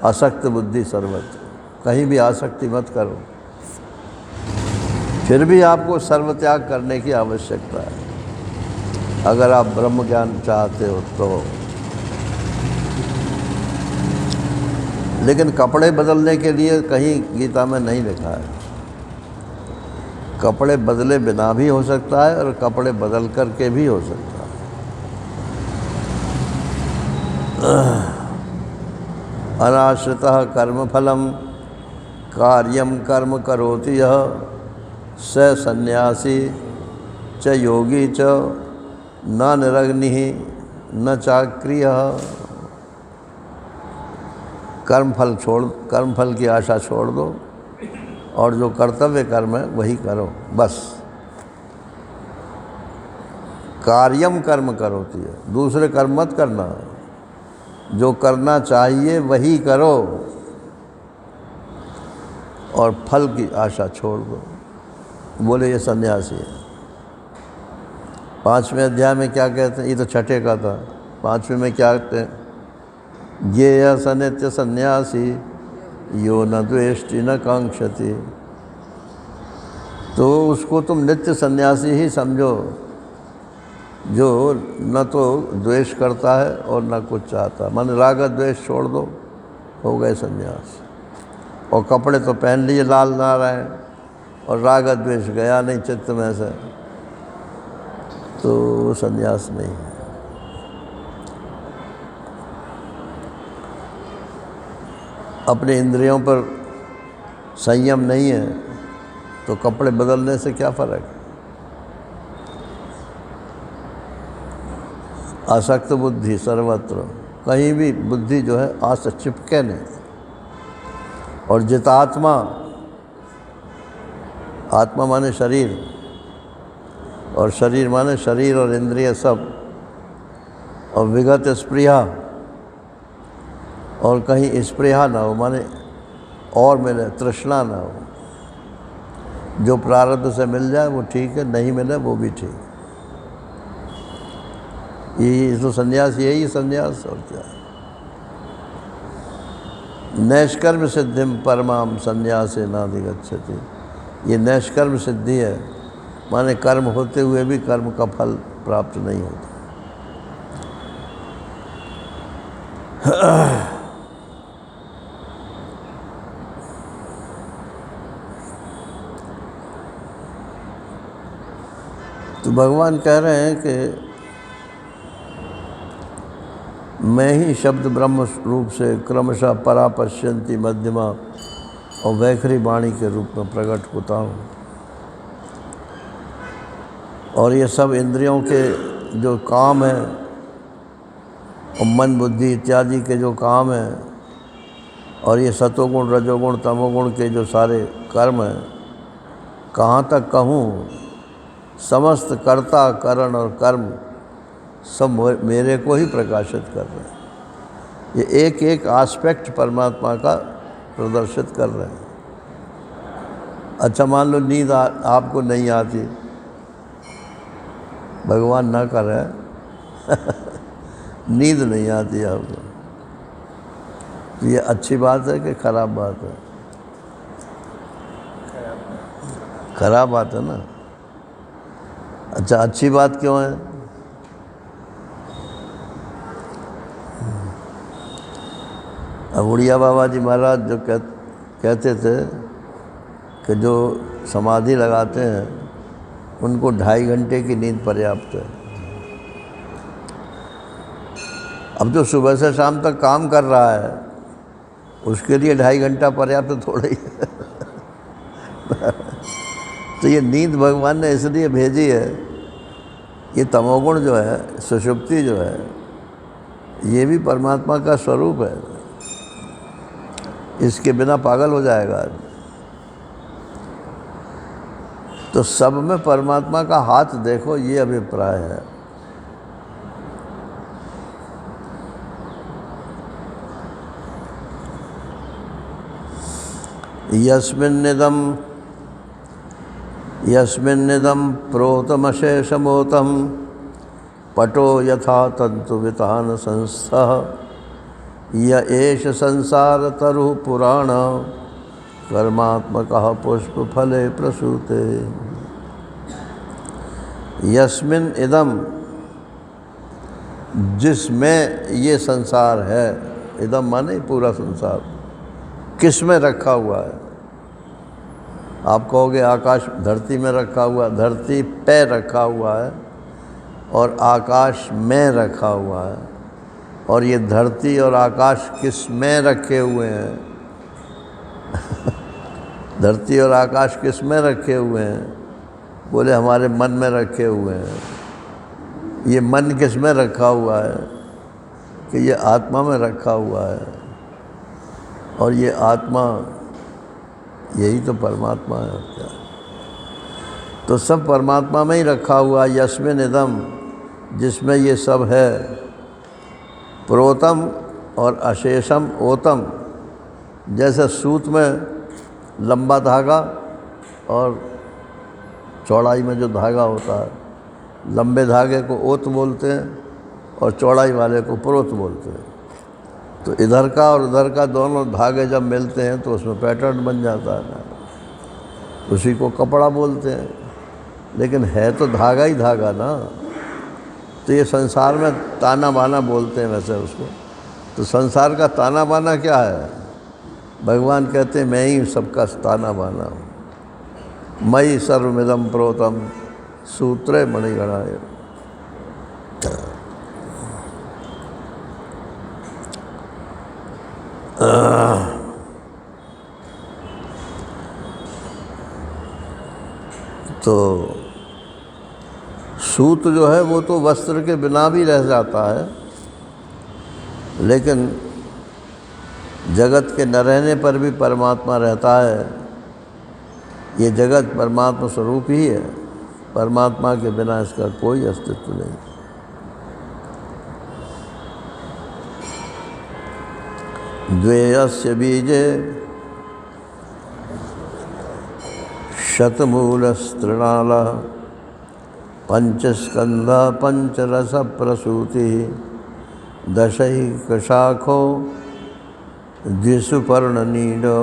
असक्त बुद्धि सर्वत्र, कहीं भी आसक्ति मत करो। फिर भी आपको सर्वत्याग करने की आवश्यकता है अगर आप ब्रह्म ज्ञान चाहते हो तो। लेकिन कपड़े बदलने के लिए कहीं गीता में नहीं लिखा है। कपड़े बदले बिना भी हो सकता है और कपड़े बदल करके भी हो सकता है। अनाश्रितः कर्मफलम कार्यम कर्म करोति यः स सन्यासी च योगी च न निरग्निः न चाक्रियः। कर्मफल की आशा छोड़ दो और जो कर्तव्य कर्म है वही करो बस। कार्यम कर्म करोति है, दूसरे कर्म मत करना, जो करना चाहिए वही करो और फल की आशा छोड़ दो। बोले ये सन्यासी है। 5वें अध्याय में क्या कहते हैं? ये तो छठे का था। 5वें में क्या कहते हैं? ये स नित्य सन्यासी यो न द्वेष्टि न कांक्षति। तो उसको तुम नित्य सन्यासी ही समझो, जो न तो द्वेष करता है और न कुछ चाहता। मन राग द्वेष छोड़ दो, हो गए सन्यास। और कपड़े तो पहन लिए लाल नारायण, और राग द्वेष गया नहीं चित्त में से, तो वो संन्यास नहीं है। अपने इंद्रियों पर संयम नहीं है तो कपड़े बदलने से क्या फ़र्क है। आसक्त बुद्धि सर्वत्र, कहीं भी बुद्धि जो है आस चिपके नहीं। और जितात्मा, आत्मा माने शरीर, और शरीर माने शरीर और इंद्रिय सब, और विगत स्पृहा, और कहीं स्पृहा ना हो माने और मिले, तृष्णा ना हो। जो प्रारब्ध से मिल जाए वो ठीक है, नहीं मिले वो भी ठीक। यही तो संन्यास, यही संन्यास और क्या। नैष्कर्म सिद्धिम परमाम संन्यासे नाधिगच्छति। ये नैष्कर्म सिद्धि है, माने कर्म होते हुए भी कर्म का फल प्राप्त नहीं होता। तो भगवान कह रहे हैं कि मैं ही शब्द ब्रह्म रूप से क्रमशः परा पश्यन्ति मध्यमा और वैखरी वाणी के रूप में प्रकट होता हूँ। और ये सब इंद्रियों के जो काम हैं और मन बुद्धि इत्यादि के जो काम हैं, और ये सतोगुण रजोगुण तमोगुण के जो सारे कर्म हैं, कहाँ तक कहूँ, समस्त कर्ता करण और कर्म सब मेरे को ही प्रकाशित कर रहे हैं। ये एक एक आस्पेक्ट परमात्मा का प्रदर्शित कर रहे हैं। अच्छा मान लो नींद आपको नहीं आती, भगवान ना करे नींद नहीं आती आपको, तो ये अच्छी बात है कि खराब बात है? खराब बात है ना। अच्छा अच्छी बात क्यों है? अब उड़िया बाबा जी महाराज जो कहते थे कि जो समाधि लगाते हैं उनको 2.5 घंटे की नींद पर्याप्त है। अब जो सुबह से शाम तक काम कर रहा है उसके लिए 2.5 घंटा पर्याप्त थोड़ा ही है। तो ये नींद भगवान ने इसलिए भेजी है, ये तमोगुण जो है, सुषुप्ति जो है, ये भी परमात्मा का स्वरूप है। इसके बिना पागल हो जाएगा। तो सब में परमात्मा का हाथ देखो, ये अभिप्राय है। यस्मिन्निदं प्रोतमशेषमोतं पटो यथा तन्तु वितान संस्थः य एष संसार तरु पुराण कर्मात्मकः पुष्प फले प्रसूते। यस्मिन् इदम, जिसमें ये संसार है, इदम माने पूरा संसार, किस में रखा हुआ है? आप कहोगे आकाश धरती में रखा हुआ, धरती पे रखा हुआ है और आकाश में रखा हुआ है। और ये धरती और आकाश किस में रखे हुए हैं? धरती और आकाश किस में रखे हुए हैं? बोले हमारे मन में रखे हुए हैं। ये मन किस में रखा हुआ है? कि ये आत्मा में रखा हुआ है। और ये आत्मा यही तो परमात्मा है क्या। तो सब परमात्मा में ही रखा हुआ। यस्मिन् इदम, जिसमें ये सब है, प्रोतम और अशेषम ओतम, जैसे सूत में लंबा धागा और चौड़ाई में जो धागा होता है, लंबे धागे को ओत बोलते हैं और चौड़ाई वाले को प्रोत बोलते हैं। तो इधर का और उधर का दोनों धागे जब मिलते हैं तो उसमें पैटर्न बन जाता है ना, उसी को कपड़ा बोलते हैं। लेकिन है तो धागा ही धागा ना। तो ये संसार में ताना बाना बोलते हैं वैसे उसको। तो संसार का ताना बाना क्या है? भगवान कहते हैं मैं ही सबका ताना बाना हूँ। मयि सर्वमिदं प्रोतं सूत्रे मणिगणाय। तो सूत जो है वो तो वस्त्र के बिना भी रह जाता है, लेकिन जगत के न रहने पर भी परमात्मा रहता है। ये जगत परमात्मा स्वरूप ही है, परमात्मा के बिना इसका कोई अस्तित्व नहीं। द्वेयस्य बीजे शतमूलस्तृणाला पंचस्कंधा पंचरस प्रसूति दशैकशाखो द्विसुपर्णनीडो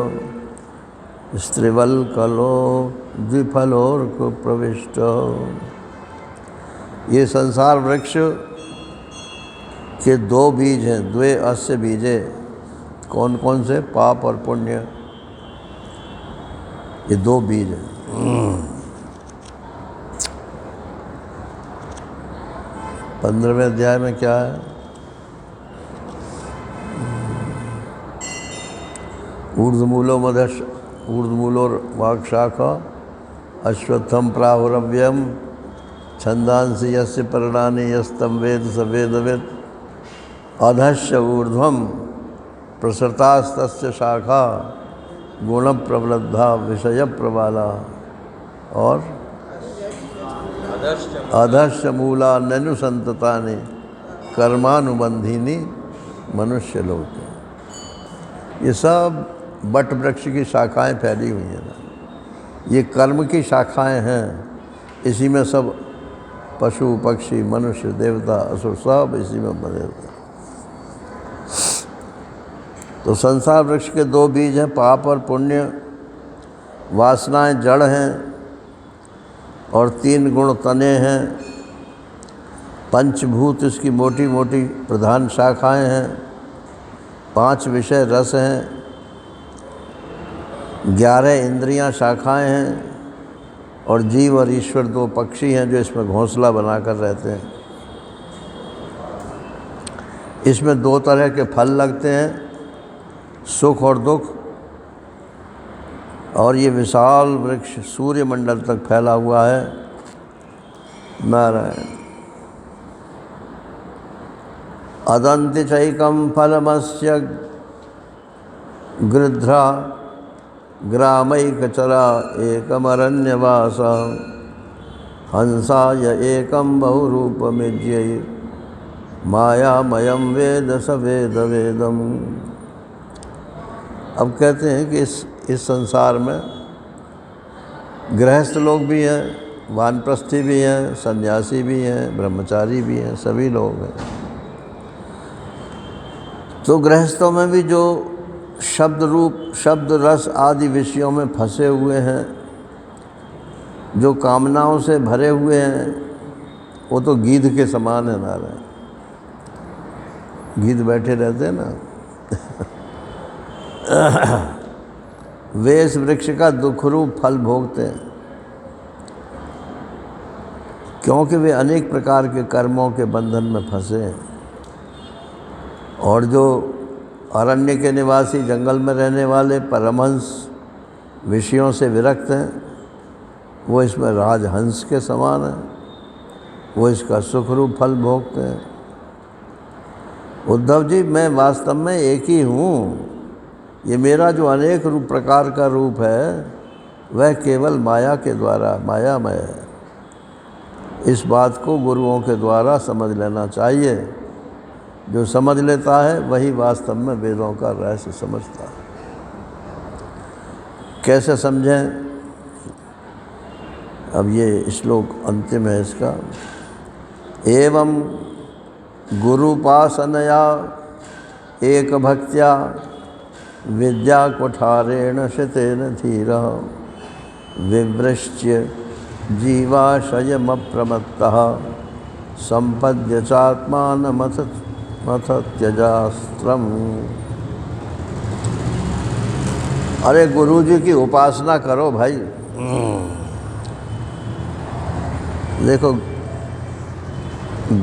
स्त्रिवल्कलो द्विफलोर्क प्रविष्ट। ये संसार वृक्ष के दो बीज हैं, द्वे अस्य बीजे। कौन कौन से? पाप और पुण्य, ये दो बीज हैं। 15वें अध्याय में क्या है? ऊर्ध्वमूलो वाक्शाखा अश्वत्थम प्राहुरव्यम छंदांसि यस्य पर्णानि यस्तं वेद स वेदवित् अधश्च ऊर्ध्वम प्रसृतास्तस्य शाखा गुणप्रवृद्धा विषयप्रबाला और अधश्च मूला ननुसंततानि कर्मानुबंधिनी मनुष्यलोके। ये सब बट वृक्ष की शाखाएं फैली हुई हैं ना, ये कर्म की शाखाएं हैं। इसी में सब पशु पक्षी मनुष्य देवता असुर सब इसी में बने हुए हैं। तो संसार वृक्ष के दो बीज हैं, पाप और पुण्य। वासनाएं जड़ हैं और 3 गुण तने हैं। पंचभूत इसकी मोटी मोटी प्रधान शाखाएं हैं। 5 विषय रस हैं। 11 इंद्रियां शाखाएं हैं और जीव और ईश्वर 2 पक्षी हैं जो इसमें घोंसला बनाकर रहते हैं। इसमें 2 तरह के फल लगते हैं, सुख और दुख। और ये विशाल वृक्ष सूर्यमंडल तक फैला हुआ है। नारायण। अदंति चैकम फलमस्य गृध्रा ग्रामैकचरा एकमरण्यवास हंसाय एकम बहुरूपमिज्यै मायामयम वेद स वेद वेदम। अब कहते हैं कि इस संसार में गृहस्थ लोग भी हैं, वानप्रस्थी भी हैं, सन्यासी भी हैं, ब्रह्मचारी भी हैं, सभी लोग हैं। तो गृहस्थों में भी जो शब्द रूप शब्द रस आदि विषयों में फंसे हुए हैं, जो कामनाओं से भरे हुए हैं, वो तो गीध के समान है। नारायण, गीध बैठे रहते हैं ना वे इस वृक्ष का दुखरूप फल भोगते हैं, क्योंकि वे अनेक प्रकार के कर्मों के बंधन में फंसे हैं। और जो अरण्य के निवासी, जंगल में रहने वाले परमहंस विषयों से विरक्त हैं, वो इसमें राजहंस के समान हैं। वो इसका सुखरूप फल भोगते हैं। उद्धव जी, मैं वास्तव में एक ही हूँ। ये मेरा जो अनेक रूप प्रकार का रूप है, वह केवल माया के द्वारा मायामय है। इस बात को गुरुओं के द्वारा समझ लेना चाहिए। जो समझ लेता है वही वास्तव में वेदों का रहस्य समझता है। कैसे समझें? अब ये श्लोक अंतिम है इसका। एवं गुरुपासनया एक भक्त्या विद्या कुठारेण शितेन धीरः विवृश्य जीवाशयमप्रमत्तः संपद्य चात्मानमथ त्यजास्त्रम्। अरे गुरु जी की उपासना करो भाई। देखो,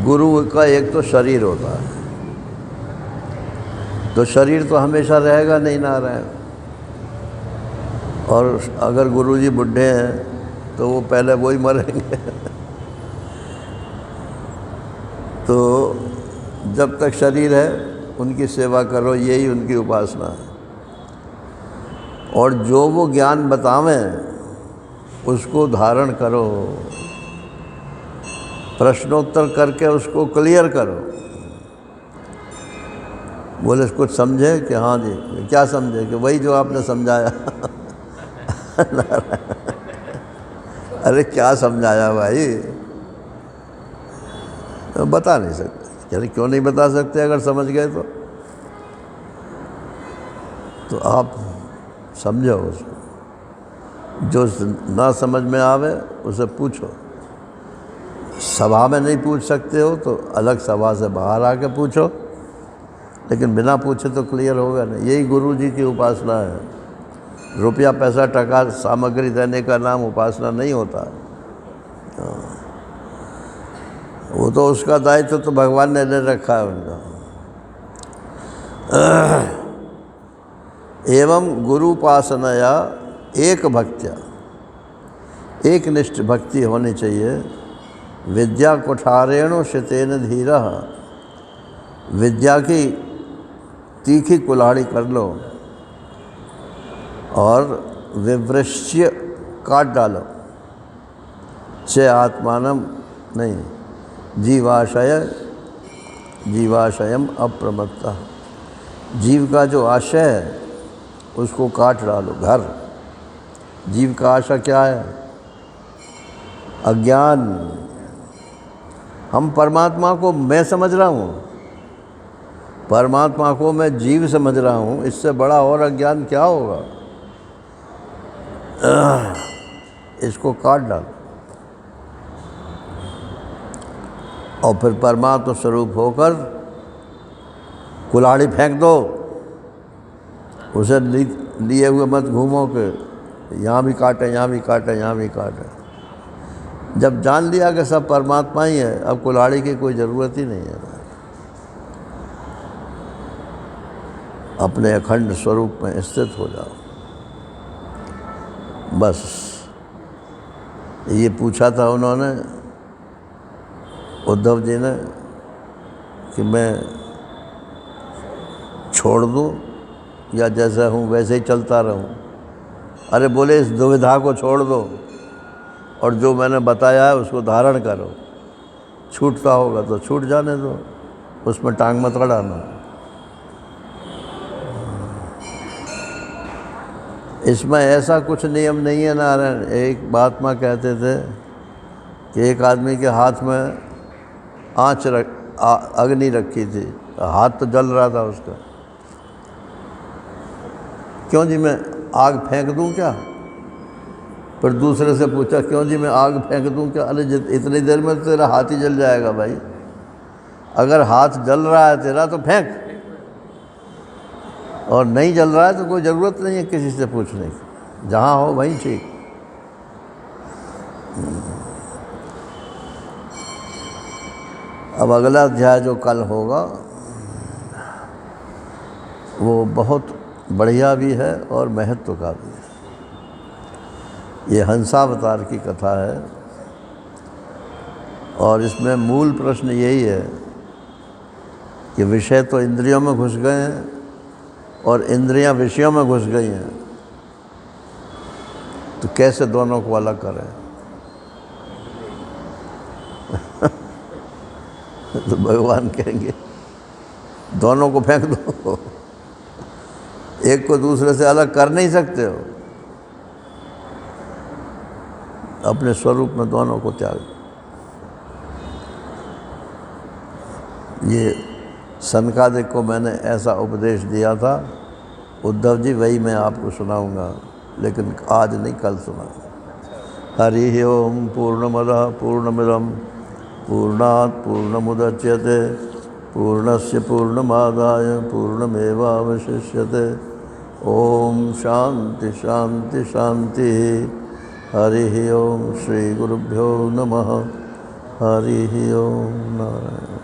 गुरु का एक तो शरीर होता है, तो शरीर तो हमेशा रहेगा नहीं ना रहे। और अगर गुरुजी बुढ़े हैं तो वो पहले वही मरेंगे। तो जब तक शरीर है उनकी सेवा करो, यही उनकी उपासना है। और जो वो ज्ञान बतावें उसको धारण करो, प्रश्नोत्तर करके उसको क्लियर करो। बोले कुछ समझे कि हाँ जी, क्या समझे? कि वही जो आपने समझाया। अरे क्या समझाया भाई? तो बता नहीं सकते। अरे क्यों नहीं बता सकते? अगर समझ गए तो आप समझो उसको। जो ना समझ में आवे उसे पूछो। सभा में नहीं पूछ सकते हो तो अलग सभा से बाहर आके पूछो, लेकिन बिना पूछे तो क्लियर होगा नहीं। यही गुरु जी की उपासना है। रुपया पैसा टका सामग्री देने का नाम उपासना नहीं होता। वो तो उसका दायित्व तो भगवान ने ले रखा है उनका। एवं गुरु उपासनाया एक भक्त्या, एक निष्ठ भक्ति होनी चाहिए। विद्या कुठारेण शितेन धीरः, विद्या की तीखी कुल्हाड़ी कर लो और विवृश्य काट डालो। च आत्मानम नहीं, जीवाशयम अप्रमत्ता, जीव का जो आशय है उसको काट डालो। घर, जीव का आशा क्या है? अज्ञान। हम परमात्मा को मैं समझ रहा हूँ, परमात्मा को मैं जीव समझ रहा हूँ, इससे बड़ा और अज्ञान क्या होगा? इसको काट डालो और फिर परमात्मा स्वरूप होकर कुल्हाड़ी फेंक दो। उसे लिए हुए मत घूमो कि यहाँ भी काटे, यहाँ भी काटे, यहाँ भी काटे। जब जान लिया कि सब परमात्मा ही है, अब कुल्हाड़ी की कोई ज़रूरत ही नहीं है। अपने अखंड स्वरूप में स्थित हो जाओ। बस ये पूछा था उन्होंने, उद्धव जी ने, कि मैं छोड़ दूँ या जैसा हूँ वैसे ही चलता रहूँ? अरे बोले इस दुविधा को छोड़ दो और जो मैंने बताया है उसको धारण करो। छूटता होगा तो छूट जाने दो, उसमें टांग मत अड़ाना। इसमें ऐसा कुछ नियम नहीं है नारायण। एक महात्मा कहते थे कि एक आदमी के हाथ में अग्नि रखी थी, हाथ तो जल रहा था उसका। क्यों जी मैं आग फेंक दूं क्या? फिर दूसरे से पूछा, क्यों जी मैं आग फेंक दूं क्या? अरे इतनी देर में तेरा हाथ ही जल जाएगा भाई। अगर हाथ जल रहा है तेरा तो फेंक, और नहीं जल रहा है तो कोई ज़रूरत नहीं है किसी से पूछने की, जहाँ हो वहीं ठीक। अब अगला अध्याय जो कल होगा वो बहुत बढ़िया भी है और महत्व का भी है। ये हंसावतार की कथा है और इसमें मूल प्रश्न यही है कि विषय तो इंद्रियों में घुस गए हैं और इंद्रियां विषयों में घुस गई हैं, तो कैसे दोनों को अलग करें? तो भगवान कहेंगे दोनों को फेंक दो, एक को दूसरे से अलग कर नहीं सकते हो। अपने स्वरूप में दोनों को त्याग। ये सनकादिक को मैंने ऐसा उपदेश दिया था, उद्धव जी वही मैं आपको सुनाऊंगा, लेकिन आज नहीं, कल सुनाऊंगा। हरि ओम पूर्णमदः पूर्णमिदं पूर्णात् पूर्णमुदच्यते पूर्णस्य पूर्णमादाय पूर्णमेवावशिष्यते। ओम शांति शांति शांति। हरि ओम। श्री गुरुभ्यो नमः। हरि ओम नारायण।